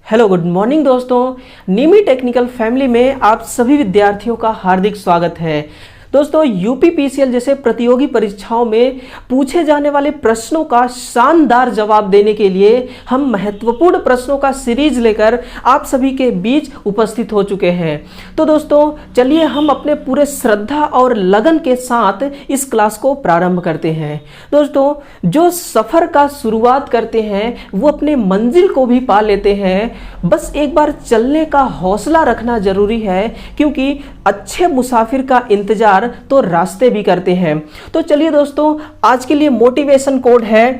Hello good morning दोस्तों, निमी technical family में आप सभी विद्यार्थियों का हार्दिक स्वागत है। दोस्तों, यूपीपीसीएल जैसे प्रतियोगी परीक्षाओं में पूछे जाने वाले प्रश्नों का शानदार जवाब देने के लिए हम महत्वपूर्ण प्रश्नों का सीरीज लेकर आप सभी के बीच उपस्थित हो चुके हैं। तो दोस्तों चलिए हम अपने पूरे श्रद्धा और लगन के साथ इस क्लास को प्रारंभ करते हैं। दोस्तों, जो सफर का शुरुआत करते हैं वो अपने मंजिल को भी पा लेते हैं। बस एक बार चलने का हौसला रखना जरूरी है, क्योंकि अच्छे मुसाफिर का इंतजार तो रास्ते भी करते हैं। तो चलिए दोस्तों, आज के लिए मोटिवेशन कोड है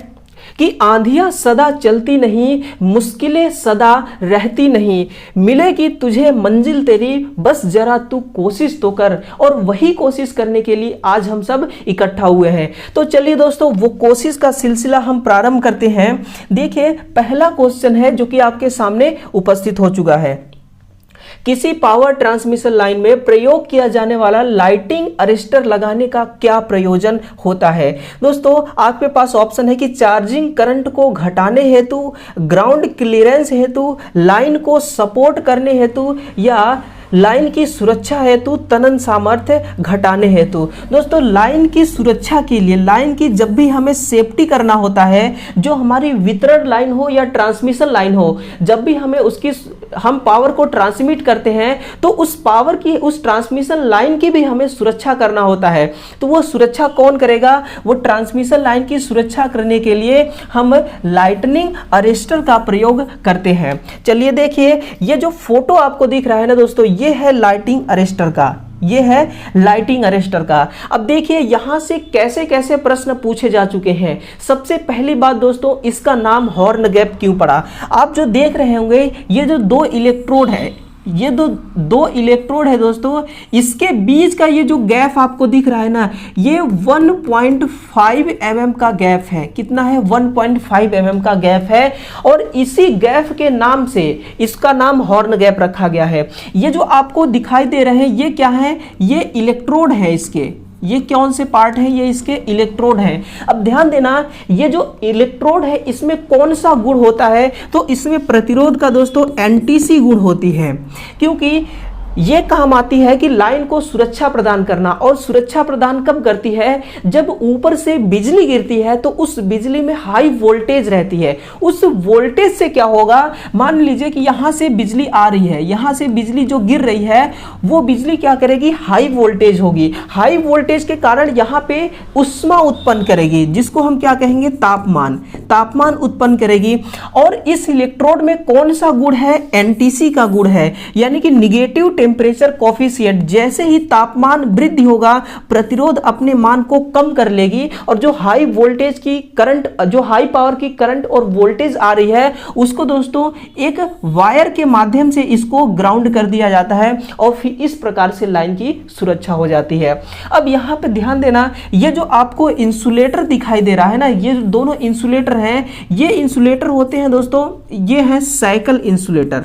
कि आंधियां सदा चलती नहीं, मुश्किलें सदा रहती नहीं, मिलेगी तुझे मंजिल तेरी, बस जरा तू कोशिश तो कर। और वही कोशिश करने के लिए आज हम सब इकट्ठा हुए हैं। तो चलिए दोस्तों, वो कोशिश का सिलसिला हम प्रारंभ करते हैं। देखिए, पहला क्वेश्चन है जो कि आपके सामने उपस्थित हो चुका है। किसी पावर ट्रांसमिशन लाइन में प्रयोग किया जाने वाला लाइटिंग अरेस्टर लगाने का क्या प्रयोजन होता है। दोस्तों, आपके पास ऑप्शन है कि चार्जिंग करंट को घटाने हेतु, ग्राउंड क्लियरेंस हेतु, लाइन को सपोर्ट करने हेतु, या लाइन की सुरक्षा हेतु, तनन सामर्थ्य घटाने हेतु। दोस्तों, लाइन की सुरक्षा के लिए, लाइन की जब भी हमें सेफ्टी करना होता है, जो हमारी वितरण लाइन हो या ट्रांसमिशन लाइन हो, जब भी हमें हम पावर को ट्रांसमिट करते हैं तो उस पावर की, उस ट्रांसमिशन लाइन की भी हमें सुरक्षा करना होता है। तो वो सुरक्षा कौन करेगा? वो ट्रांसमिशन लाइन की सुरक्षा करने के लिए हम लाइटनिंग अरेस्टर का प्रयोग करते हैं। चलिए देखिए, ये जो फोटो आपको दिख रहा है ना दोस्तों, ये है लाइटिंग अरेस्टर का, ये है लाइटिंग अरेस्टर का। अब देखिए यहां से कैसे कैसे प्रश्न पूछे जा चुके हैं। सबसे पहली बात दोस्तों, इसका नाम हॉर्न गैप क्यों पड़ा? आप जो देख रहे होंगे, ये जो दो इलेक्ट्रोड है, ये दो इलेक्ट्रोड है दोस्तों, इसके बीच का ये जो गैप आपको दिख रहा है ना, ये 1.5 mm का गैप है। कितना है? 1.5 mm का गैप है। और इसी गैप के नाम से इसका नाम हॉर्न गैप रखा गया है। ये जो आपको दिखाई दे रहे हैं, ये क्या है? ये इलेक्ट्रोड है। इसके ये कौन से पार्ट है? ये इसके इलेक्ट्रोड हैं। अब ध्यान देना, ये जो इलेक्ट्रोड है इसमें कौन सा गुण होता है? तो इसमें प्रतिरोध का दोस्तों एंटीसी गुण होती है, क्योंकि ये काम आती है कि लाइन को सुरक्षा प्रदान करना। और सुरक्षा प्रदान कब करती है? जब ऊपर से बिजली गिरती है तो उस बिजली में हाई वोल्टेज रहती है। उस वोल्टेज से क्या होगा? मान लीजिए कि यहां से बिजली आ रही है, यहां से बिजली जो गिर रही है वो बिजली क्या करेगी? हाई वोल्टेज होगी। हाई वोल्टेज के कारण यहां पे उष्मा उत्पन्न करेगी, जिसको हम क्या कहेंगे? तापमान उत्पन्न करेगी। और इस इलेक्ट्रोड में कौन सा गुण है? एनटीसी का गुण है, यानी कि निगेटिव टेम्परेचर कोफिशिएंट। जैसे ही तापमान वृद्धि होगा, प्रतिरोध अपने मान को कम कर लेगी, और जो हाई वोल्टेज की करंट, जो हाई पावर की करंट और वोल्टेज आ रही है, उसको दोस्तों एक वायर के माध्यम से इसको ग्राउंड कर दिया जाता है, और फिर इस प्रकार से लाइन की सुरक्षा हो जाती है। अब यहां पे ध्यान देना, ये जो आपको इंसुलेटर दिखाई दे रहा है ना, ये दोनों इंसुलेटर हैं। ये इंसुलेटर होते हैं दोस्तों, ये है साइकिल इंसुलेटर,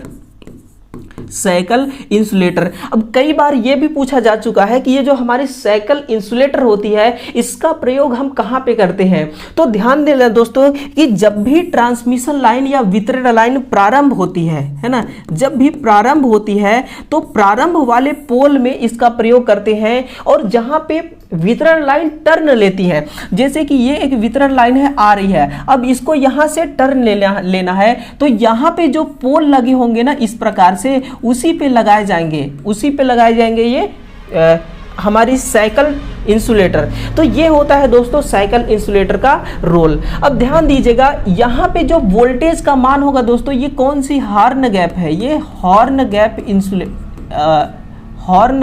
साइकिल इंसुलेटर। अब कई बार यह भी पूछा जा चुका है कि ये जो हमारी साइकिल इंसुलेटर होती है, इसका प्रयोग हम कहां पे करते हैं? तो ध्यान देना दोस्तों कि जब भी ट्रांसमिशन लाइन या वितरण लाइन प्रारंभ होती है ना, जब भी प्रारंभ होती है तो प्रारंभ वाले पोल में इसका प्रयोग करते हैं। और जहां पे वितरण लाइन टर्न लेती है, जैसे कि ये एक वितरण लाइन है, आ रही है, अब इसको यहां से टर्न लेना है, तो यहां पे जो पोल लगे होंगे ना, इस प्रकार से उसी पे लगाए जाएंगे ये हमारी साइकिल इंसुलेटर। तो ये होता है दोस्तों साइकिल इंसुलेटर का रोल। अब ध्यान दीजिएगा, यहां पे जो वोल्टेज का मान होगा दोस्तों, ये कौन सी हॉर्न गैप है? ये हॉर्न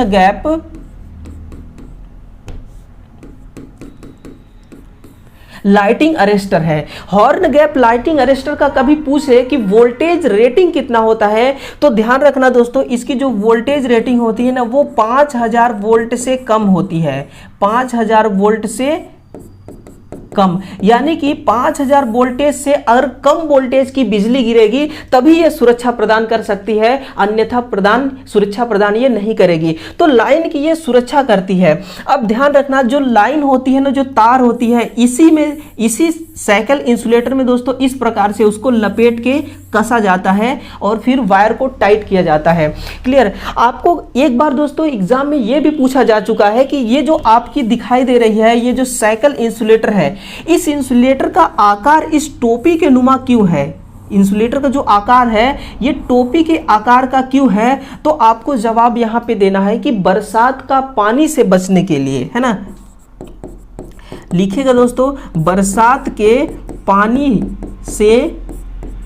गैप लाइटिंग अरेस्टर है। हॉर्न गैप लाइटिंग अरेस्टर का कभी पूछे कि वोल्टेज रेटिंग कितना होता है, तो ध्यान रखना दोस्तों, इसकी जो वोल्टेज रेटिंग होती है ना, वो 5000 वोल्ट से कम होती है। 5000 वोल्ट से कम, यानी कि 5000 वोल्टेज से अगर कम वोल्टेज की बिजली गिरेगी तभी ये सुरक्षा प्रदान कर सकती है, अन्यथा सुरक्षा प्रदान ये नहीं करेगी। तो लाइन की ये सुरक्षा करती है। अब ध्यान रखना, जो लाइन होती है ना, जो तार होती है, इसी साइकिल इंसुलेटर में दोस्तों इस प्रकार से उसको लपेट के कसा जाता है और फिर वायर को टाइट किया जाता है। क्लियर? आपको एक बार दोस्तों एग्जाम में ये भी पूछा जा चुका है कि ये जो आपकी दिखाई दे रही है, ये जो साइकिल इंसुलेटर है, इस इंसुलेटर का आकार इस टोपी के नुमा क्यों है? इंसुलेटर का जो आकार है ये टोपी के आकार का क्यों है? तो आपको जवाब यहां पे देना है कि बरसात का पानी से बचने के लिए, है ना। लिखिएगा दोस्तों, बरसात के पानी से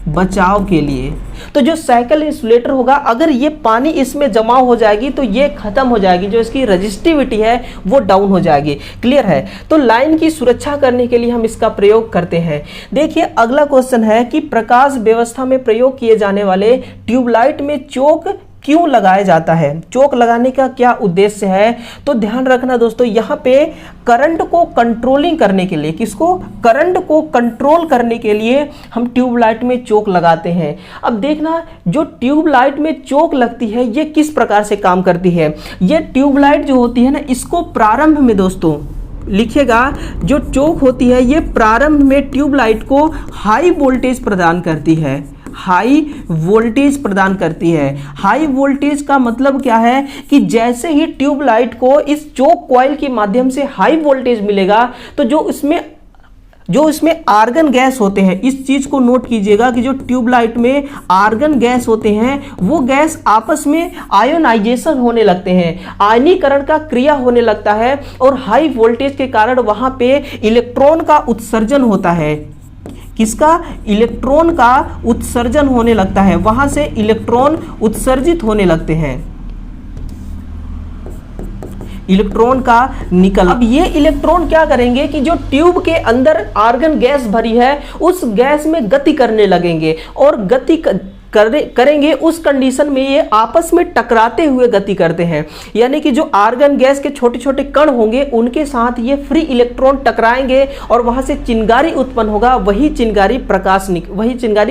बचाव के लिए। तो जो साइकिल इंसुलेटर होगा, अगर ये पानी इसमें जमा हो जाएगी तो ये खत्म हो जाएगी, जो इसकी रेजिस्टिविटी है वो डाउन हो जाएगी। क्लियर है? तो लाइन की सुरक्षा करने के लिए हम इसका प्रयोग करते हैं। देखिए अगला क्वेश्चन है कि प्रकाश व्यवस्था में प्रयोग किए जाने वाले ट्यूबलाइट में चोक क्यों लगाया जाता है? चोक लगाने का क्या उद्देश्य है? तो ध्यान रखना दोस्तों, यहाँ पे करंट को कंट्रोलिंग करने के लिए, किसको? करंट को कंट्रोल करने के लिए हम ट्यूबलाइट में चोक लगाते हैं। अब देखना, जो ट्यूबलाइट में चोक लगती है ये किस प्रकार से काम करती है। ये ट्यूबलाइट जो होती है ना, इसको प्रारंभ में दोस्तों लिखिएगा, जो चोक होती है ये प्रारंभ में ट्यूबलाइट को हाई वोल्टेज प्रदान करती है। हाई वोल्टेज प्रदान करती है। हाई वोल्टेज का मतलब क्या है कि जैसे ही ट्यूबलाइट को इस चोक कॉइल के माध्यम से हाई वोल्टेज मिलेगा तो जो इसमें आर्गन गैस होते हैं, इस चीज को नोट कीजिएगा कि जो ट्यूबलाइट में आर्गन गैस होते हैं वो गैस आपस में आयोनाइजेशन होने लगते हैं, आयनीकरण का क्रिया होने लगता है और हाई वोल्टेज के कारण वहां पे इलेक्ट्रॉन का उत्सर्जन होता है। किसका? इलेक्ट्रॉन का उत्सर्जन होने लगता है, वहां से इलेक्ट्रॉन उत्सर्जित होने लगते हैं, इलेक्ट्रॉन का निकल। अब ये इलेक्ट्रॉन क्या करेंगे कि जो ट्यूब के अंदर आर्गन गैस भरी है उस गैस में गति करने लगेंगे और गति करेंगे, उस कंडीशन में ये आपस में टकराते हुए गति करते हैं। यानी कि जो आर्गन गैस के छोटे छोटे कण होंगे उनके साथ ये फ्री इलेक्ट्रॉन टकराएंगे और वहां से चिंगारी उत्पन्न होगा, वही चिंगारी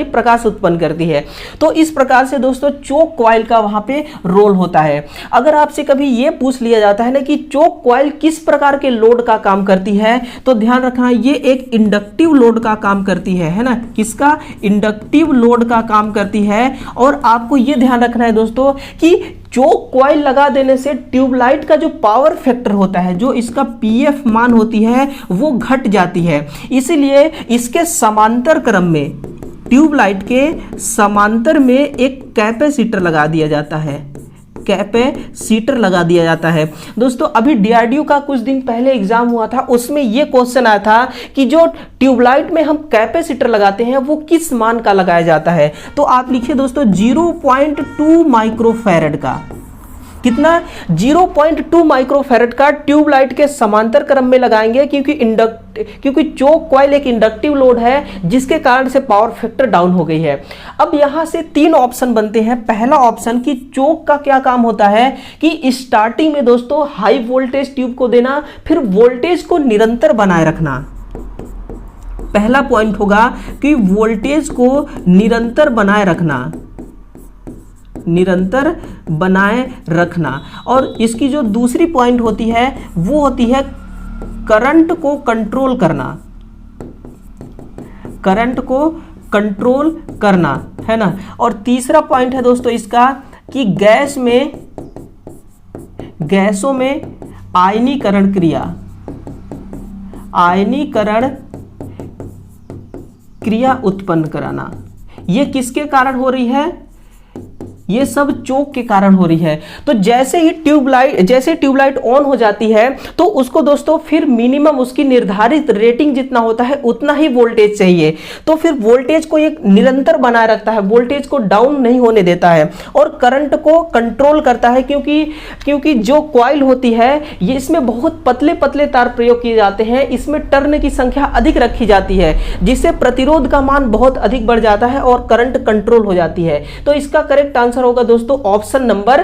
प्रकाश उत्पन्न करती है। तो इस प्रकार से दोस्तों चोक कॉइल का वहां पे रोल होता है। अगर आपसे कभी ये पूछ लिया जाता है ना कि चोक कॉइल किस प्रकार के लोड का काम करती है, तो ध्यान रखना ये एक इंडक्टिव लोड का काम करती है ना। किसका? इंडक्टिव लोड का काम करती है। और आपको यह ध्यान रखना है दोस्तों कि चोक कॉइल लगा देने से ट्यूबलाइट का जो पावर फैक्टर होता है, जो इसका पीएफ मान होती है वो घट जाती है। इसीलिए इसके समांतर क्रम में, ट्यूबलाइट के समांतर में एक कैपेसिटर लगा दिया जाता है, कैपेसिटर लगा दिया जाता है। दोस्तों अभी डीआरडीओ का कुछ दिन पहले एग्जाम हुआ था, उसमें यह क्वेश्चन आया था कि जो ट्यूबलाइट में हम कैपेसिटर लगाते हैं वो किस मान का लगाया जाता है। तो आप लिखिए दोस्तों 0.2 माइक्रोफैरड का। कितना? 0.2 माइक्रोफैरड का ट्यूबलाइट के समांतर क्रम में लगाएंगे, क्योंकि चोक कॉइल एक इंडक्टिव लोड है जिसके कारण से पावर फैक्टर डाउन हो गई है। अब यहां से 3 ऑप्शन बनते हैं। पहला ऑप्शन कि चोक का क्या काम होता है कि स्टार्टिंग में दोस्तों हाई वोल्टेज ट्यूब को देना, फिर वोल्टेज को निरंतर बनाए रखना। पहला पॉइंट होगा कि वोल्टेज को निरंतर बनाए रखना, निरंतर बनाए रखना। और इसकी जो दूसरी पॉइंट होती है वो होती है करंट को कंट्रोल करना, करंट को कंट्रोल करना, है ना। और तीसरा पॉइंट है दोस्तों इसका कि गैसों में आयनीकरण क्रिया उत्पन्न कराना। ये किसके कारण हो रही है? ये सब चोक के कारण हो रही है। तो जैसे ट्यूबलाइट ऑन हो जाती है तो उसको दोस्तों फिर मिनिमम उसकी निर्धारित रेटिंग जितना होता है उतना ही वोल्टेज चाहिए। तो फिर वोल्टेज को एक निरंतर बनाए रखता है, वोल्टेज को डाउन नहीं होने देता है और करंट को कंट्रोल करता है, क्योंकि जो कॉइल होती है ये इसमें बहुत पतले पतले तार प्रयोग किए जाते हैं, इसमें टर्न की संख्या अधिक रखी जाती है जिससे प्रतिरोध का मान बहुत अधिक बढ़ जाता है और करंट कंट्रोल हो जाती है। तो इसका करेक्ट आंसर होगा दोस्तों ऑप्शन नंबर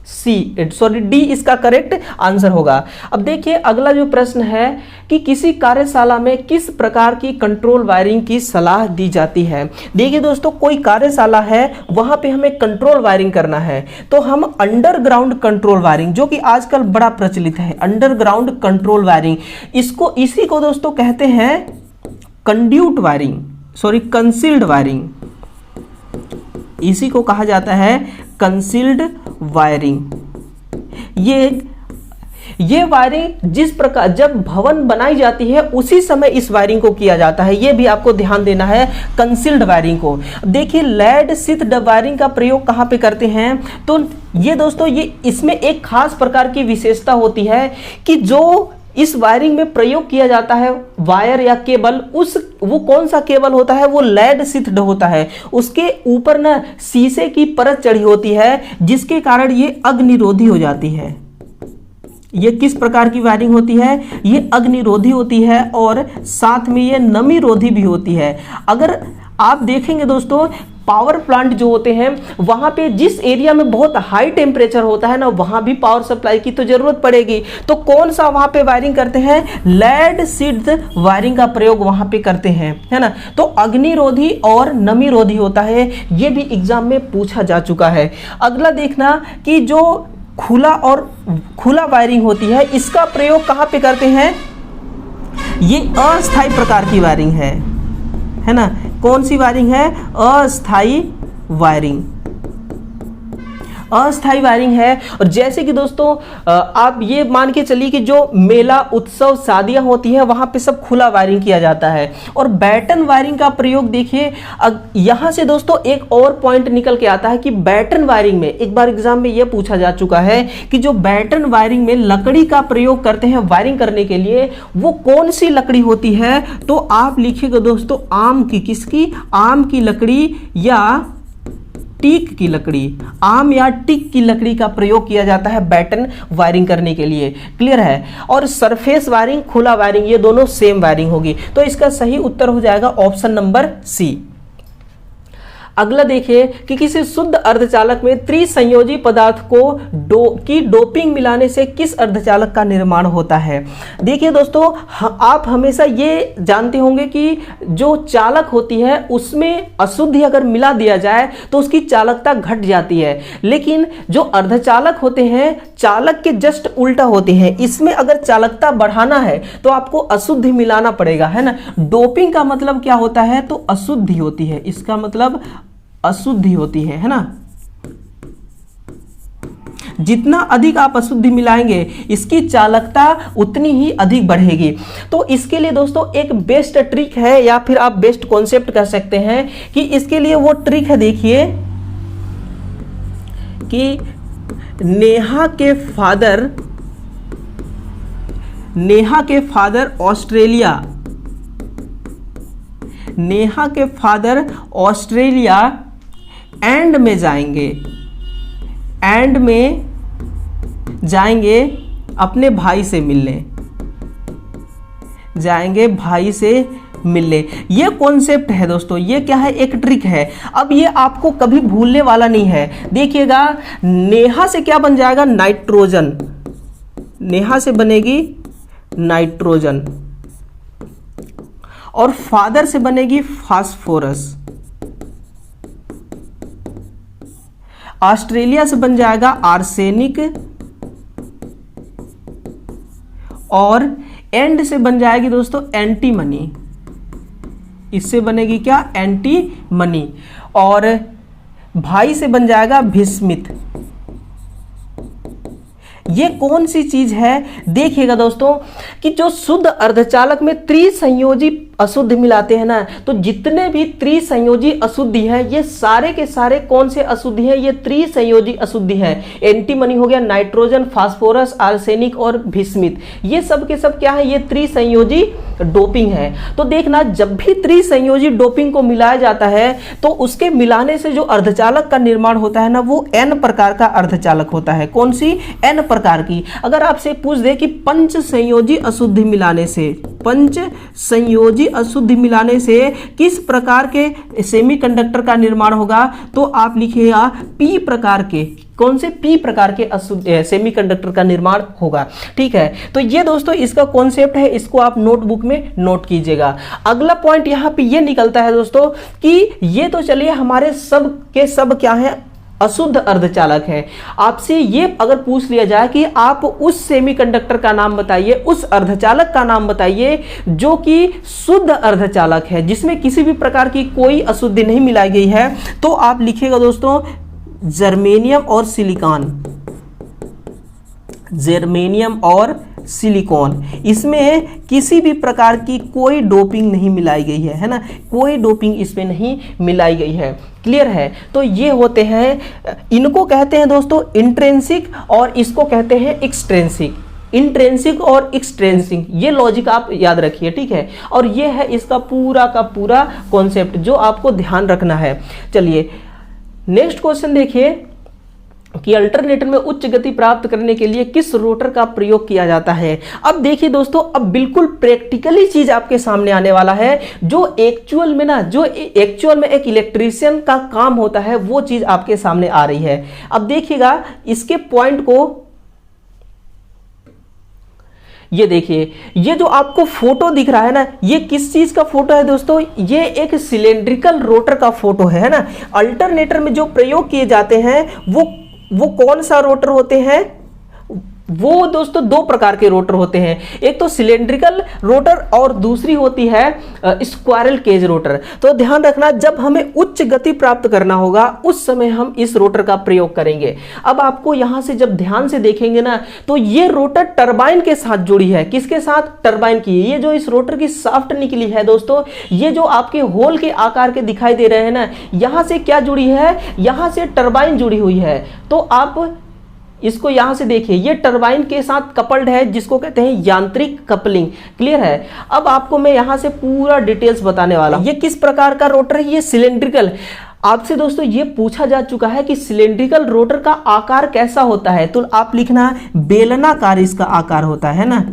डी इसका करेक्ट आंसर होगा। अब देखिए अगला जो प्रश्न है कि किसी कार्यशाला में किस प्रकार की कंट्रोल वायरिंग की सलाह दी जाती है। देखिए दोस्तों, कोई कार्यशाला है, वहां पे हमें कंट्रोल वायरिंग करना है, तो हम अंडरग्राउंड कंट्रोल वायरिंग, जो कि आजकल बड़ा प्रचलित है, अंडरग्राउंड कंट्रोल वायरिंग, इसी को दोस्तों कहते हैं कंड्यूट वायरिंग, कंसील्ड वायरिंग, इसी को कहा जाता है कंसील्ड वायरिंग। ये वायरिंग जिस प्रकार जब भवन बनाई जाती है उसी समय इस वायरिंग को किया जाता है, ये भी आपको ध्यान देना है कंसील्ड वायरिंग को। देखिए लेड शीथ वायरिंग का प्रयोग कहाँ पे करते हैं, तो ये दोस्तों ये इसमें एक खास प्रकार की विशेषता होती है कि जो इस वायरिंग में प्रयोग किया जाता है वायर या केबल, वो कौन सा केबल होता है, वो लेड शीथड होता है, उसके ऊपर ना शीशे की परत चढ़ी होती है, जिसके कारण ये अग्निरोधी हो जाती है। ये किस प्रकार की वायरिंग होती है, ये अग्निरोधी होती है और साथ में ये नमीरोधी भी होती है। अगर आप देखेंगे दोस्तों, पावर प्लांट जो होते हैं वहां पे जिस एरिया में बहुत हाई टेम्परेचर होता है ना, वहां भी पावर सप्लाई की तो जरूरत पड़ेगी, तो कौन सा वहां पे वायरिंग करते हैं, लेड शीथ वायरिंग का प्रयोग वहां पे करते हैं, है ना। तो अग्निरोधी और नमीरोधी होता है, ये भी एग्जाम में पूछा जा चुका है। अगला देखना कि जो खुला वायरिंग होती है, इसका प्रयोग कहां पे करते हैं, ये अस्थायी प्रकार की वायरिंग है ना। कौन सी वायरिंग है, अस्थायी वायरिंग, अस्थायी वायरिंग है। और जैसे कि दोस्तों आप ये मान के चलिए कि जो मेला उत्सव शादियां होती है वहां पे सब खुला वायरिंग किया जाता है। और बैटन वायरिंग का प्रयोग देखिए, यहां से दोस्तों एक और पॉइंट निकल के आता है कि बैटन वायरिंग में एक बार एग्जाम में यह पूछा जा चुका है कि जो बैटन वायरिंग में लकड़ी का प्रयोग करते हैं वायरिंग करने के लिए, वो कौन सी लकड़ी होती है, तो आप लिखिएगा दोस्तों आम की, किसकी, आम की लकड़ी या टीक की लकड़ी, आम या टीक की लकड़ी का प्रयोग किया जाता है बैटन वायरिंग करने के लिए। क्लियर है। और सरफेस वायरिंग, खुला वायरिंग, ये दोनों सेम वायरिंग होगी। तो इसका सही उत्तर हो जाएगा ऑप्शन नंबर सी। अगला देखिए कि किसी शुद्ध अर्धचालक में त्रिसंयोजी पदार्थ की डोपिंग मिलाने से किस अर्धचालक का निर्माण होता है। देखिए दोस्तों, आप हमेशा ये जानते होंगे कि जो चालक होती है उसमें अशुद्धि अगर मिला दिया जाए तो उसकी चालकता घट जाती है, लेकिन जो अर्धचालक होते हैं चालक के जस्ट उल्टा होते हैं, इसमें अगर चालकता बढ़ाना है तो आपको अशुद्धि मिलाना पड़ेगा, है ना। डोपिंग का मतलब क्या होता है, तो अशुद्धि होती है, इसका मतलब अशुद्धि होती है ना। जितना अधिक आप अशुद्धि मिलाएंगे इसकी चालकता उतनी ही अधिक बढ़ेगी। तो इसके लिए दोस्तों एक बेस्ट ट्रिक है, या फिर आप बेस्ट कॉन्सेप्ट कह सकते हैं कि इसके लिए वो ट्रिक है, देखिए कि नेहा के फादर ऑस्ट्रेलिया एंड में जाएंगे अपने भाई से मिलने। ये कॉन्सेप्ट है दोस्तों, ये क्या है, एक ट्रिक है। अब ये आपको कभी भूलने वाला नहीं है। देखिएगा, नेहा से क्या बन जाएगा, नाइट्रोजन, नेहा से बनेगी नाइट्रोजन, और फादर से बनेगी फास्फोरस, ऑस्ट्रेलिया से बन जाएगा आर्सेनिक, और एंड से बन जाएगी दोस्तों एंटीमनी, इससे बनेगी क्या, एंटीमनी, और भाई से बन जाएगा भिस्मित। ये कौन सी चीज है, देखिएगा दोस्तों कि जो शुद्ध अर्धचालक में त्रिसंयोजी अशुद्ध मिलाते हैं ना, तो जितने भी त्रिसंयोजी अशुद्धि है ये सारे के सारे कौन से अशुद्धि है, ये त्रिसंयोजी अशुद्धि है। एंटीमनी हो गया, नाइट्रोजन, फास्फोरस, आर्सेनिक और भिस्मित, ये सब के सब क्या है, ये त्रिसंयोजी डोपिंग है। तो देखना, जब भी त्रिसंयोजी डोपिंग को मिलाया जाता है तो उसके मिलाने से जो अर्धचालक का निर्माण होता है ना, वो एन प्रकार का अर्धचालक होता है। कौन सी, एन प्रकार की। अगर आपसे पूछ दे कि पंच संयोजी अशुद्धि मिलाने से किस प्रकार के सेमीकंडक्टर का निर्माण होगा, तो आप लिखिएगा पी प्रकार के, कौन से पी प्रकार के सेमीकंडक्टर का निर्माण होगा। ठीक है, तो ये दोस्तों इसका कॉन्सेप्ट है, इसको आप नोटबुक में नोट कीजिएगा। अगला पॉइंट यहाँ पे ये निकलता है दोस्तों कि ये तो चलिए हमारे सब के सब क्या है, अशुद्ध अर्धचालक है। आपसे ये अगर पूछ लिया जाए कि आप उस सेमीकंडक्टर का नाम बताइए, उस अर्धचालक का नाम बताइए जो कि शुद्ध अर्धचालक है, जिसमें किसी भी प्रकार की कोई अशुद्धि नहीं मिलाई गई है, तो आप लिखिएगा दोस्तों जर्मेनियम और सिलिकॉन। जर्मेनियम और सिलिकॉन, इसमें किसी भी प्रकार की कोई डोपिंग नहीं मिलाई गई है ना, कोई डोपिंग इसमें नहीं मिलाई गई है। क्लियर है, तो ये होते हैं, इनको कहते हैं दोस्तों इंट्रिंसिक और इसको कहते हैं एक्सट्रिंसिक। इंट्रिंसिक और एक्सट्रिंसिक, ये लॉजिक आप याद रखिए। ठीक है, और ये है इसका पूरा का पूरा कॉन्सेप्ट जो आपको ध्यान रखना है। चलिए नेक्स्ट क्वेश्चन देखिए कि अल्टरनेटर में उच्च गति प्राप्त करने के लिए किस रोटर का प्रयोग किया जाता है। अब देखिए दोस्तों, अब बिल्कुल प्रैक्टिकली चीज आपके सामने आने वाला है, जो एक्चुअल में एक इलेक्ट्रीशियन का काम होता है, वो चीज आपके सामने आ रही है। अब देखिएगा इसके पॉइंट को, ये देखिए, ये जो आपको फोटो दिख रहा है ना, ये किस चीज का फोटो है दोस्तों, ये एक सिलेंड्रिकल रोटर का फोटो है ना। अल्टरनेटर में जो प्रयोग किए जाते हैं वो कौन सा रोटर होते हैं, वो दोस्तों दो प्रकार के रोटर होते हैं, एक तो सिलेंड्रिकल रोटर और दूसरी होती है स्क्वायरल केज रोटर। तो ध्यान रखना, जब हमें उच्च गति प्राप्त करना होगा उस समय हम इस रोटर का प्रयोग करेंगे। अब आपको यहां से जब ध्यान से देखेंगे ना, तो ये रोटर टरबाइन के साथ जुड़ी है। किसके साथ, टरबाइन की। ये जो इस रोटर की शाफ्ट निकली है दोस्तों, ये जो आपके होल के आकार के दिखाई दे रहे हैं ना, यहां से क्या जुड़ी है, यहां से टरबाइन जुड़ी हुई है। तो आप इसको यहां से देखिए, ये टरबाइन के साथ कपल्ड है, जिसको कहते हैं यांत्रिक कपलिंग। क्लियर है, अब आपको मैं यहां से पूरा डिटेल्स बताने वाला हूं। ये किस प्रकार का रोटर है, ये सिलेंड्रिकल। आपसे दोस्तों ये पूछा जा चुका है कि सिलेंड्रिकल रोटर का आकार कैसा होता है, तो आप लिखना बेलनाकार इसका आकार होता है ना।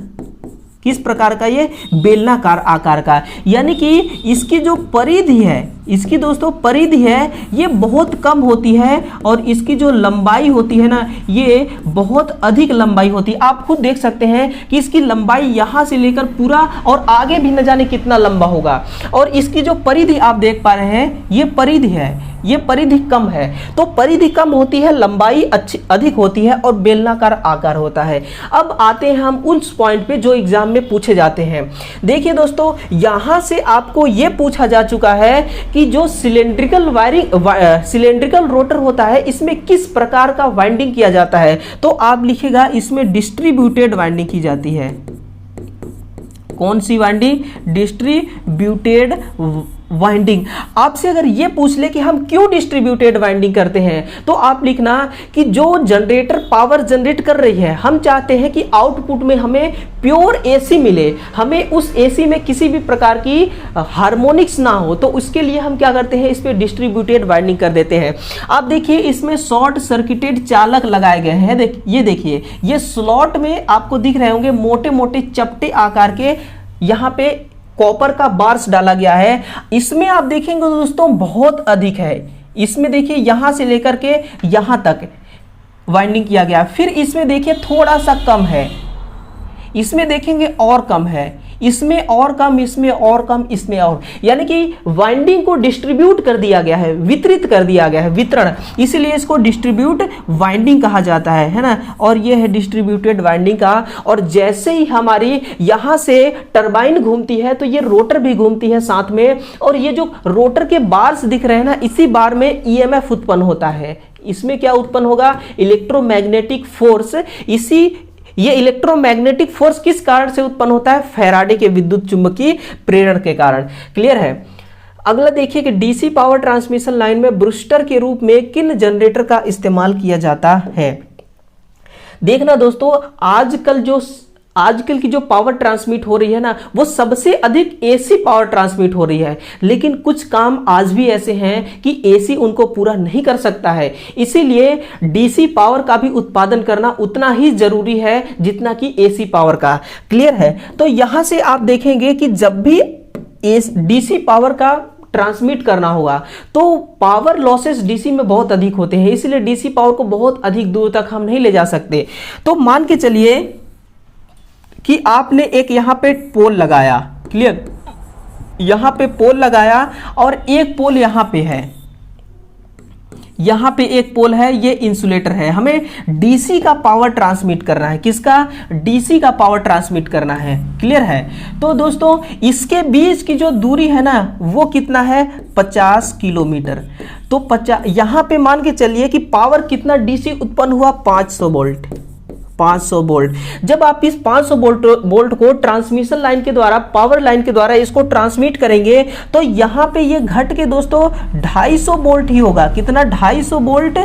किस प्रकार का, ये बेलनाकार आकार का, यानी कि इसकी जो परिधि है, इसकी दोस्तों परिधि है, ये बहुत कम होती है और इसकी जो लंबाई होती है ना, ये बहुत अधिक लंबाई होती है। आप खुद देख सकते हैं कि इसकी लंबाई यहां से लेकर पूरा और आगे भी न जाने कितना लंबा होगा। और इसकी जो परिधि आप देख पा रहे हैं, ये परिधि है, ये परिधि कम है। तो परिधि कम होती है, लंबाई अधिक होती है और बेलनाकार आकार होता है। अब आते हैं हम उस पॉइंट पे जो एग्जाम में पूछे जाते हैं। देखिए दोस्तों, यहां से आपको यह पूछा जा चुका है कि जो सिलेंड्रिकल रोटर होता है, इसमें किस प्रकार का वाइंडिंग किया जाता है। तो आप लिखिएगा इसमें डिस्ट्रीब्यूटेड वाइंडिंग की जाती है। कौन सी वाइंडिंग, डिस्ट्रीब्यूटेड वाइंडिंग। आपसे अगर ये पूछ ले कि हम क्यों डिस्ट्रीब्यूटेड वाइंडिंग करते हैं, तो आप लिखना कि जो जनरेटर पावर जनरेट कर रही है, हम चाहते हैं कि आउटपुट में हमें प्योर एसी मिले, हमें उस एसी में किसी भी प्रकार की हार्मोनिक्स ना हो, तो उसके लिए हम क्या करते हैं, इस पे डिस्ट्रीब्यूटेड वाइंडिंग कर देते हैं। आप देखिए इसमें शॉर्ट सर्किटेड चालक लगाए गए हैं। ये देखिए, ये स्लॉट में आपको दिख रहे होंगे मोटे मोटे चपटे आकार के, यहाँ पे कॉपर का बार्स डाला गया है। इसमें आप देखेंगे दोस्तों बहुत अधिक है, इसमें देखिए यहां से लेकर के यहां तक वाइंडिंग किया गया। फिर इसमें देखिए थोड़ा सा कम है, इसमें देखेंगे और कम है, इसमें और कम, इसमें और कम, इसमें और, यानी कि वाइंडिंग को डिस्ट्रीब्यूट कर दिया गया है, वितरित कर दिया गया है, वितरण, इसलिए इसको डिस्ट्रीब्यूट वाइंडिंग कहा जाता है ना। और ये है डिस्ट्रीब्यूटेड वाइंडिंग का। और जैसे ही हमारी यहां से टरबाइन घूमती है, तो ये रोटर भी घूमती है साथ में, और ये जो रोटर के बार्स दिख रहे हैं ना, इसी बार में ईएमएफ उत्पन्न होता है। इसमें क्या उत्पन्न होगा, इलेक्ट्रोमैग्नेटिक फोर्स। ये इलेक्ट्रोमैग्नेटिक फोर्स किस कारण से उत्पन्न होता है, फैराडे के विद्युत चुंबकीय प्रेरण के कारण। क्लियर है। अगला देखिए कि डीसी पावर ट्रांसमिशन लाइन में ब्रूस्टर के रूप में किन जनरेटर का इस्तेमाल किया जाता है। देखना दोस्तों, आजकल की जो पावर ट्रांसमिट हो रही है ना, वो सबसे अधिक एसी पावर ट्रांसमिट हो रही है। लेकिन कुछ काम आज भी ऐसे हैं कि एसी उनको पूरा नहीं कर सकता है, इसीलिए डीसी पावर का भी उत्पादन करना उतना ही जरूरी है जितना कि एसी पावर का। क्लियर है। तो यहां से आप देखेंगे कि जब भी डीसी पावर का ट्रांसमिट करना होगा तो पावर लॉसेस डीसी में बहुत अधिक होते हैं, इसलिए डीसी पावर को बहुत अधिक दूर तक हम नहीं ले जा सकते। तो मान के चलिए कि आपने एक यहां पे पोल लगाया, क्लियर, यहां पे पोल लगाया और एक पोल यहां पे है, यहां पे एक पोल है, ये इंसुलेटर है। हमें डीसी का पावर ट्रांसमिट करना है, किसका, डीसी का पावर ट्रांसमिट करना है, क्लियर है। तो दोस्तों इसके बीच की जो दूरी है ना वो कितना है, 50 किलोमीटर। तो 50, यहां पे मान के चलिए कि पावर कितना डीसी उत्पन्न हुआ, 500 वोल्ट, 500 वोल्ट। जब आप इस 500 वोल्ट को ट्रांसमिशन लाइन के द्वारा, पावर लाइन के द्वारा इसको ट्रांसमिट करेंगे तो यहां पे ये घट के दोस्तों 250 वोल्ट ही होगा, कितना, 250 वोल्ट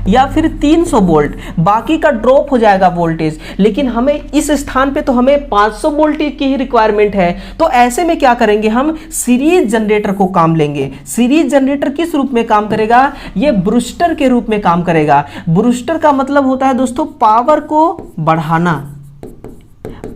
या फिर 300 वोल्ट, बाकी का ड्रॉप हो जाएगा वोल्टेज। लेकिन हमें इस स्थान पे तो हमें 500 वोल्ट की ही रिक्वायरमेंट है। तो ऐसे में क्या करेंगे, हम सीरीज जनरेटर को काम लेंगे। सीरीज जनरेटर किस रूप में काम करेगा, ये ब्रूस्टर के रूप में काम करेगा। ब्रूस्टर का मतलब होता है दोस्तों पावर को बढ़ाना,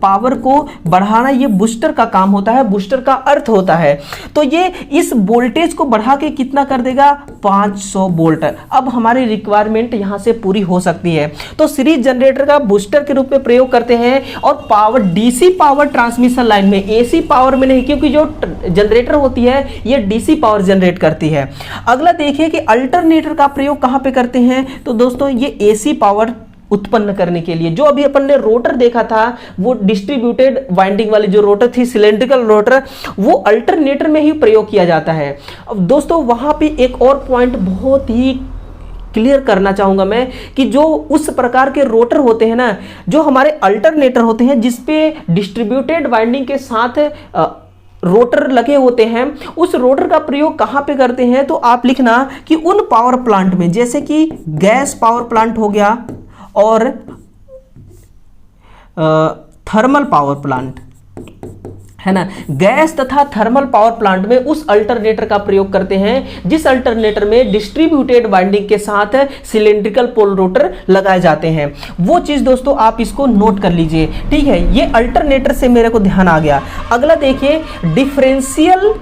पावर को बढ़ाना, ये बूस्टर का काम होता है, बूस्टर का अर्थ होता है। तो ये इस वोल्टेज को बढ़ा के कितना कर देगा, 500 वोल्ट। अब हमारी रिक्वायरमेंट यहां से पूरी हो सकती है। तो सीरीज जनरेटर का बूस्टर के रूप में प्रयोग करते हैं और power, DC power transmission line में, एसी पावर में नहीं, क्योंकि जो जनरेटर होती है ये डीसी पावर जनरेट करती है। अगला देखिए कि अल्टरनेटर का प्रयोग कहां पे करते हैं, तो दोस्तों ये एसी पावर उत्पन्न करने के लिए। जो अभी अपन ने रोटर देखा था वो डिस्ट्रीब्यूटेड वाइंडिंग वाली जो रोटर थी, सिलेंड्रिकल रोटर, वो अल्टरनेटर में ही प्रयोग किया जाता है। अब दोस्तों वहां पे एक और पॉइंट बहुत ही क्लियर करना चाहूंगा मैं कि जो उस प्रकार के रोटर होते हैं ना, जो हमारे अल्टरनेटर होते हैं जिसपे डिस्ट्रीब्यूटेड वाइंडिंग के साथ रोटर लगे होते हैं, उस रोटर का प्रयोग कहां पे करते हैं, तो आप लिखना कि उन पावर प्लांट में, जैसे कि गैस पावर प्लांट हो गया और थर्मल पावर प्लांट है ना, गैस तथा थर्मल पावर प्लांट में उस अल्टरनेटर का प्रयोग करते हैं जिस अल्टरनेटर में डिस्ट्रीब्यूटेड वाइंडिंग के साथ सिलेंड्रिकल पोल रोटर लगाए जाते हैं। वो चीज दोस्तों आप इसको नोट कर लीजिए, ठीक है। ये अल्टरनेटर से मेरे को ध्यान आ गया। अगला देखिए डिफरेंशियल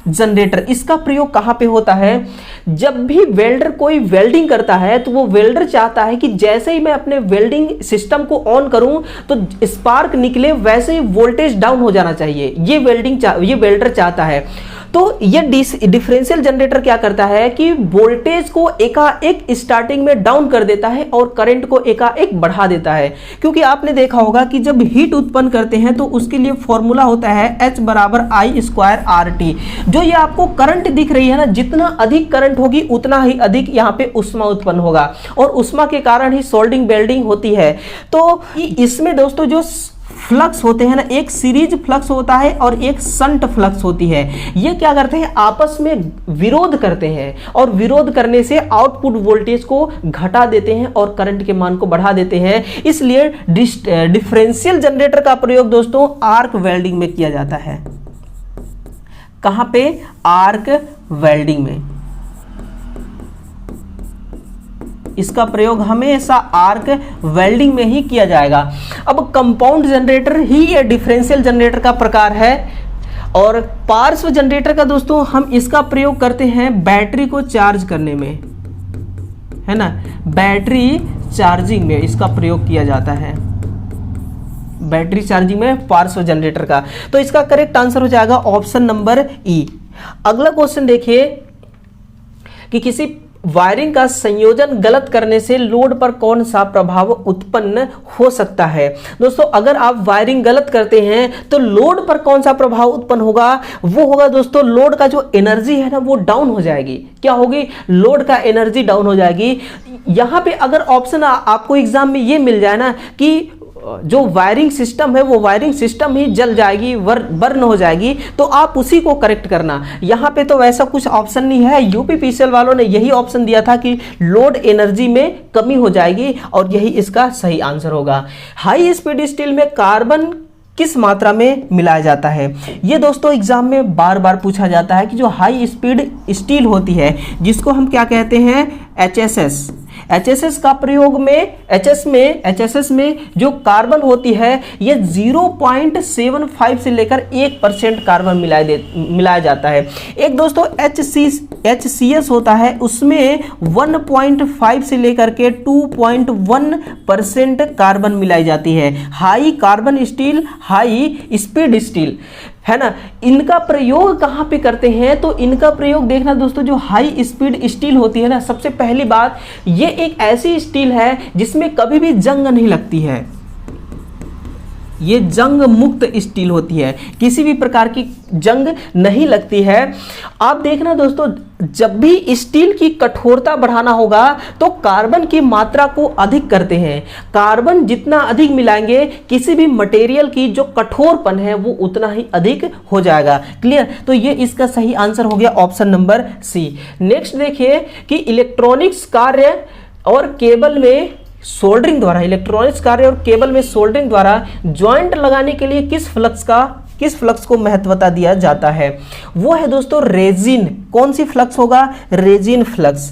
जनरेटर, इसका प्रयोग कहां पे होता है, जब भी वेल्डर कोई वेल्डिंग करता है तो वो वेल्डर चाहता है कि जैसे ही मैं अपने वेल्डिंग सिस्टम को ऑन करूं तो स्पार्क निकले, वैसे ही वोल्टेज डाउन हो जाना चाहिए, ये वेल्डर चाहता है। तो ये डिफरेंशियल जनरेटर क्या करता है कि वोल्टेज को एकाएक स्टार्टिंग में डाउन कर देता है और करंट को एकाएक बढ़ा देता है। क्योंकि आपने देखा होगा कि जब हीट उत्पन्न करते हैं तो उसके लिए फॉर्मूला होता है H = I² RT। जो ये आपको करंट दिख रही है ना, जितना अधिक करंट होगी उतना ही अधिक यहाँ पे उष्मा उत्पन्न होगा और उष्मा के कारण ही सोल्डिंग वेल्डिंग होती है। तो इसमें दोस्तों जो फ्लक्स होते हैं ना, एक सीरीज फ्लक्स होता है और एक शंट फ्लक्स होती है। ये क्या करते हैं, आपस में विरोध करते हैं और विरोध करने से आउटपुट वोल्टेज को घटा देते हैं और करंट के मान को बढ़ा देते हैं। इसलिए डिफरेंशियल जनरेटर का प्रयोग दोस्तों आर्क वेल्डिंग में किया जाता है। कहां पे, आर्क वेल्डिंग में। इसका प्रयोग हमेशा आर्क वेल्डिंग में ही किया जाएगा। अब कंपाउंड जनरेटर ही ये डिफरेंशियल जनरेटर का प्रकार है। और पार्श्व जनरेटर का दोस्तों हम इसका प्रयोग करते हैं बैटरी को चार्ज करने में, है ना, बैटरी चार्जिंग में इसका प्रयोग किया जाता है, बैटरी चार्जिंग में पार्श्व जनरेटर का। तो इसका करेक्ट आंसर हो जाएगा ऑप्शन नंबर ई। अगला क्वेश्चन देखिए कि किसी वायरिंग का संयोजन गलत करने से लोड पर कौन सा प्रभाव उत्पन्न हो सकता है। दोस्तों अगर आप वायरिंग गलत करते हैं तो लोड पर कौन सा प्रभाव उत्पन्न होगा, वो होगा दोस्तों लोड का जो एनर्जी है ना वो डाउन हो जाएगी। क्या होगी, लोड का एनर्जी डाउन हो जाएगी। यहां पे अगर ऑप्शन आपको एग्जाम में ये मिल जाए ना कि जो वायरिंग सिस्टम है वो वायरिंग सिस्टम ही जल जाएगी, बर्न हो जाएगी, तो आप उसी को करेक्ट करना। यहाँ पे तो वैसा कुछ ऑप्शन नहीं है। यूपीपीसीएल वालों ने यही ऑप्शन दिया था कि लोड एनर्जी में कमी हो जाएगी और यही इसका सही आंसर होगा। हाई स्पीड स्टील में कार्बन किस मात्रा में मिलाया जाता है। ये दोस्तों एग्जाम में बार बार पूछा जाता है कि जो हाई स्पीड स्टील होती है जिसको हम क्या कहते हैं, HSS, HSS का प्रयोग में HSS में जो कार्बन होती है ये 0.75 से लेकर 1% कार्बन मिलाया जाता है। एक दोस्तों HCS होता है, उसमें 1.5 से लेकर के 2.1% कार्बन मिलाई जाती है। High carbon steel, high speed steel, है ना। इनका प्रयोग कहाँ पे करते हैं, तो इनका प्रयोग देखना दोस्तों, जो हाई स्पीड स्टील होती है ना, सबसे पहली बात ये एक ऐसी स्टील है जिसमें कभी भी जंग नहीं लगती है। ये जंग मुक्त स्टील होती है, किसी भी प्रकार की जंग नहीं लगती है। आप देखना दोस्तों, जब भी स्टील की कठोरता बढ़ाना होगा तो कार्बन की मात्रा को अधिक करते हैं। कार्बन जितना अधिक मिलाएंगे, किसी भी मटेरियल की जो कठोरपन है वो उतना ही अधिक हो जाएगा। क्लियर? तो ये इसका सही आंसर हो गया ऑप्शन नंबर सी। नेक्स्ट देखिए कि इलेक्ट्रॉनिक्स कार्य और केबल में सोल्डरिंग द्वारा, इलेक्ट्रॉनिक्स कार्य और केबल में सोल्डरिंग द्वारा जॉइंट लगाने के लिए किस फ्लक्स को महत्वता दिया जाता है? वो है दोस्तों रेजिन। कौन सी फ्लक्स होगा? Resin flux.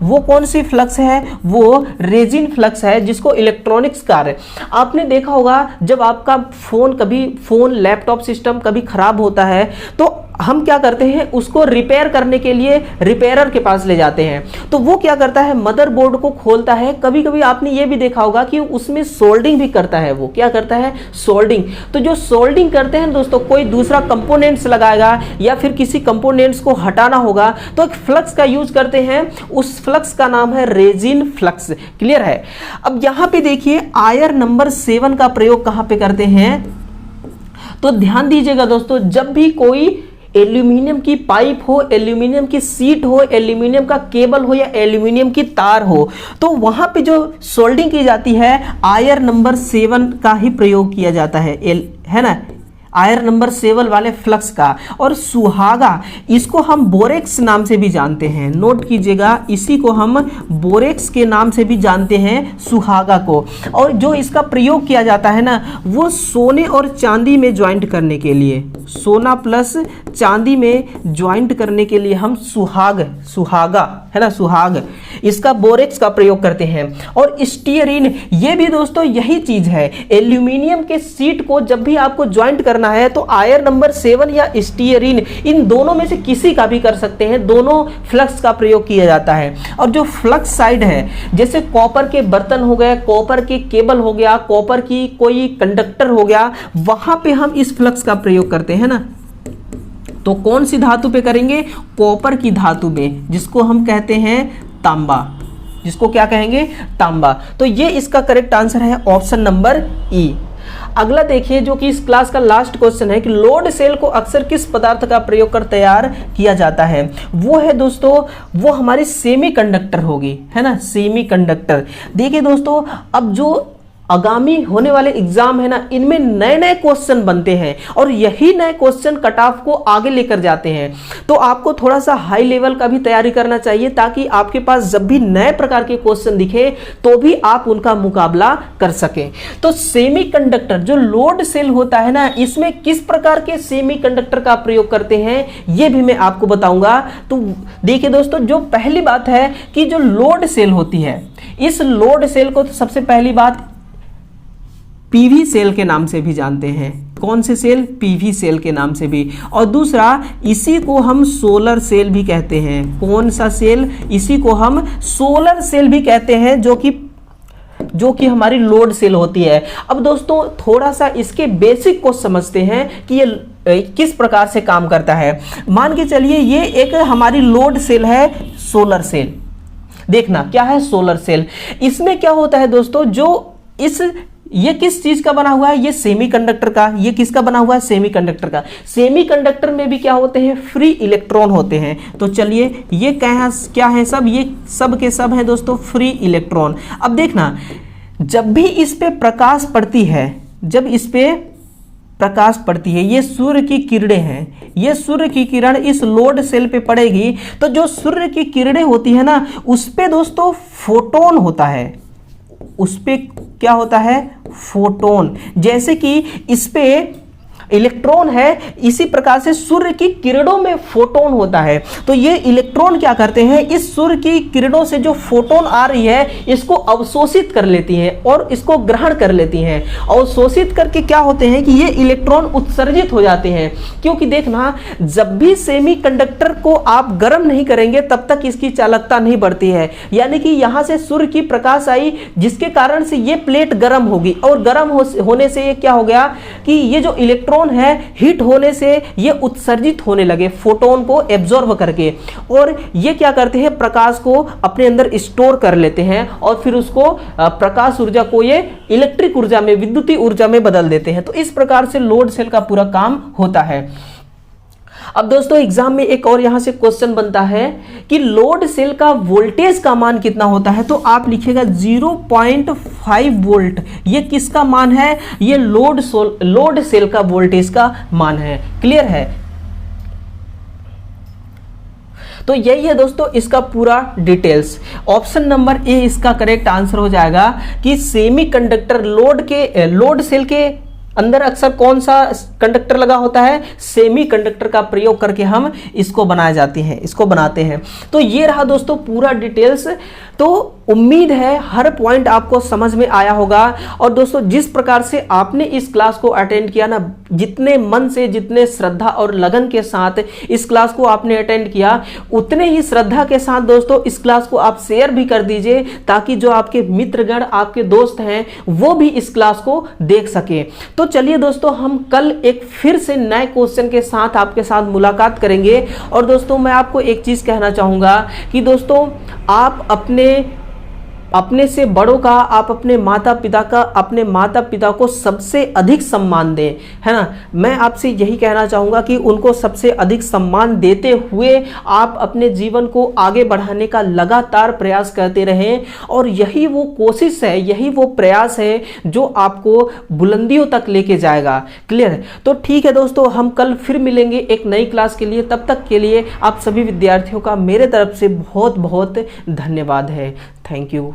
वो कौन सी फ्लक्स है? वो रेजिन फ्लक्स है, जिसको इलेक्ट्रॉनिक्स कार्य। आपने देखा होगा जब आपका फोन लैपटॉप सिस्टम कभी खराब होता है तो हम क्या करते हैं, उसको रिपेयर करने के लिए रिपेयरर के पास ले जाते हैं। तो वो क्या करता है, मदरबोर्ड को खोलता है। कभी कभी आपने ये भी देखा होगा कि उसमें सोल्डिंग भी करता है। वो क्या करता है? सोल्डिंग। तो जो सोल्डिंग करते हैं दोस्तों, कोई दूसरा कंपोनेंट्स लगाएगा या फिर किसी कंपोनेंट्स को हटाना होगा तो एक फ्लक्स का यूज करते हैं। उस फ्लक्स का नाम है रेजिन फ्लक्स। क्लियर है? अब यहां पे देखिए आयर नंबर 7 का प्रयोग कहां पे करते हैं, तो ध्यान दीजिएगा दोस्तों, जब भी कोई एल्यूमिनियम की पाइप हो, एल्यूमिनियम की सीट हो, एल्यूमिनियम का केबल हो या एल्यूमिनियम की तार हो, तो वहां पे जो सोल्डिंग की जाती है आयर नंबर 7 का ही प्रयोग किया जाता है ना, आयर नंबर 7 वाले फ्लक्स का। और सुहागा, इसको हम बोरेक्स नाम से भी जानते हैं। नोट कीजिएगा, इसी को हम बोरेक्स के नाम से भी जानते हैं, सुहागा को। और जो इसका प्रयोग किया जाता है ना, वो सोने और चांदी में ज्वाइंट करने के लिए, सोना प्लस चांदी में ज्वाइंट करने के लिए हम सुहागा, है ना, सुहाग, इसका बोरेक्स का प्रयोग करते हैं। और स्टीयरिन, ये भी दोस्तों यही चीज है। एल्यूमिनियम के सीट को जब भी आपको ज्वाइंट करना है तो आयर नंबर 7 या स्टीयरिन, इन दोनों में से किसी का भी कर सकते हैं। दोनों फ्लक्स का प्रयोग किया जाता है। और जो फ्लक्स साइड है, जैसे कॉपर के बर्तन हो गए, कॉपर के केबल हो गया, कॉपर की कोई कंडक्टर हो गया, वहां पे हम इस फ्लक्स का प्रयोग करते हैं ना। तो कौन सी धातु पे करेंगे? कॉपर की धातु में, जिसको हम कहते हैं तांबा, जिसको क्या कहेंगे? तांबा। तो ये इसका करेक्ट आंसर है ऑप्शन नंबर ई। अगला देखिए, जो कि इस क्लास का लास्ट क्वेश्चन है कि लोड सेल को अक्सर किस पदार्थ का प्रयोग कर तैयार किया जाता है? वो है दोस्तों, वो हमारी सेमीकंडक्टर होगी, है ना, सेमीकंडक्टर। देखिए दोस्तों, अब जो आगामी होने वाले एग्जाम है ना, इनमें नए नए क्वेश्चन बनते हैं और यही नए क्वेश्चन कट ऑफ को आगे लेकर जाते हैं। तो आपको थोड़ा सा हाई लेवल का भी तैयारी करना चाहिए, ताकि आपके पास जब भी नए प्रकार के क्वेश्चन दिखे तो भी आप उनका मुकाबला कर सकें। तो सेमीकंडक्टर, जो लोड सेल होता है ना, इसमें किस प्रकार के सेमीकंडक्टर का प्रयोग करते हैं ये भी मैं आपको बताऊंगा। तो देखिए दोस्तों, जो पहली बात है कि जो लोड सेल होती है, इस लोड सेल को तो सबसे पहली बात पीवी सेल के नाम से भी जानते हैं। कौन से सेल? पीवी सेल के नाम से भी। और दूसरा, इसी को हम सोलर सेल भी कहते हैं। कौन सा सेल? इसी को हम सोलर सेल भी कहते हैं, जो कि हमारी लोड सेल होती है। अब दोस्तों थोड़ा सा इसके बेसिक को समझते हैं कि ये किस प्रकार से काम करता है। मान के चलिए ये एक हमारी लोड सेल है, सोलर सेल। देखना क्या है सोलर सेल। इसमें क्या होता है दोस्तों, जो ये किस चीज का बना हुआ है? ये सेमीकंडक्टर का। ये किसका बना हुआ है? सेमीकंडक्टर का। सेमीकंडक्टर में भी क्या होते हैं? फ्री इलेक्ट्रॉन होते हैं। तो चलिए ये क्या है? सब ये सब के सब हैं दोस्तों फ्री इलेक्ट्रॉन। अब देखना, जब भी इस पे प्रकाश पड़ती है, जब इस पे प्रकाश पड़ती है, ये सूर्य की किरणें हैं, ये सूर्य की किरण इस लोड सेल पे पड़ेगी, तो जो सूर्य की किरणें होती है ना, उस पे दोस्तों फोटोन होता है। उस पे क्या होता है? फोटोन। जैसे कि इस पे इलेक्ट्रॉन है, इसी प्रकार से सूर्य की किरणों में फोटोन होता है। तो ये इलेक्ट्रॉन क्या करते हैं, इस सूर्य की किरणों से जो फोटोन आ रही है इसको अवशोषित कर लेती हैं और इसको ग्रहण कर लेती हैं। अवशोषित करके क्या होते हैं कि ये इलेक्ट्रॉन उत्सर्जित हो जाते हैं। क्योंकि देखना, जब भी सेमीकंडक्टर को आप गर्म नहीं करेंगे तब तक इसकी चालकता नहीं बढ़ती है। यानी कि यहां से सूर्य की प्रकाश आई जिसके कारण से ये प्लेट गर्म होगी और गर्म होने से ये क्या हो गया कि ये जो इलेक्ट्रॉन है हीट होने से ये उत्सर्जित होने लगे फोटोन को एब्जॉर्ब करके, और ये क्या करते हैं, प्रकाश को अपने अंदर स्टोर कर लेते हैं और फिर उसको प्रकाश ऊर्जा को ये इलेक्ट्रिक ऊर्जा में, विद्युतीय ऊर्जा में बदल देते हैं। तो इस प्रकार से लोड सेल का पूरा काम होता है। अब दोस्तों एग्जाम में एक और यहां से क्वेश्चन बनता है कि लोड सेल का वोल्टेज का मान कितना होता है। तो आप लिखिएगा 0.5 वोल्ट। ये किसका मान है, ये लोड सेल का वोल्टेज का मान है। क्लियर है। तो यही है दोस्तों इसका पूरा डिटेल्स। ऑप्शन नंबर ए इसका करेक्ट आंसर हो जाएगा कि सेमीकंडक्टर लोड सेल के अंदर अक्सर कौन सा कंडक्टर लगा होता है, सेमीकंडक्टर का प्रयोग करके हम इसको बनाते हैं। तो ये रहा दोस्तों पूरा डिटेल्स। तो उम्मीद है हर पॉइंट आपको समझ में आया होगा। और दोस्तों जिस प्रकार से आपने इस क्लास को अटेंड किया ना, जितने मन से, जितने श्रद्धा और लगन के साथ इस क्लास को आपने अटेंड किया, उतने ही श्रद्धा के साथ दोस्तों इस क्लास को आप शेयर भी कर दीजिए ताकि जो आपके मित्रगण, आपके दोस्त हैं वो भी इस क्लास को देख सके। तो चलिए दोस्तों हम कल एक फिर से नए क्वेश्चन के साथ आपके साथ मुलाकात करेंगे। और दोस्तों मैं आपको एक चीज कहना चाहूंगा कि दोस्तों आप अपने से बड़ों का, आप अपने माता पिता को सबसे अधिक सम्मान दें, है ना। मैं आपसे यही कहना चाहूँगा कि उनको सबसे अधिक सम्मान देते हुए आप अपने जीवन को आगे बढ़ाने का लगातार प्रयास करते रहें। और यही वो कोशिश है, यही वो प्रयास है जो आपको बुलंदियों तक लेके जाएगा। क्लियर है। तो ठीक है दोस्तों, हम कल फिर मिलेंगे एक नई क्लास के लिए। तब तक के लिए आप सभी विद्यार्थियों का मेरे तरफ से बहुत बहुत धन्यवाद है। Thank you.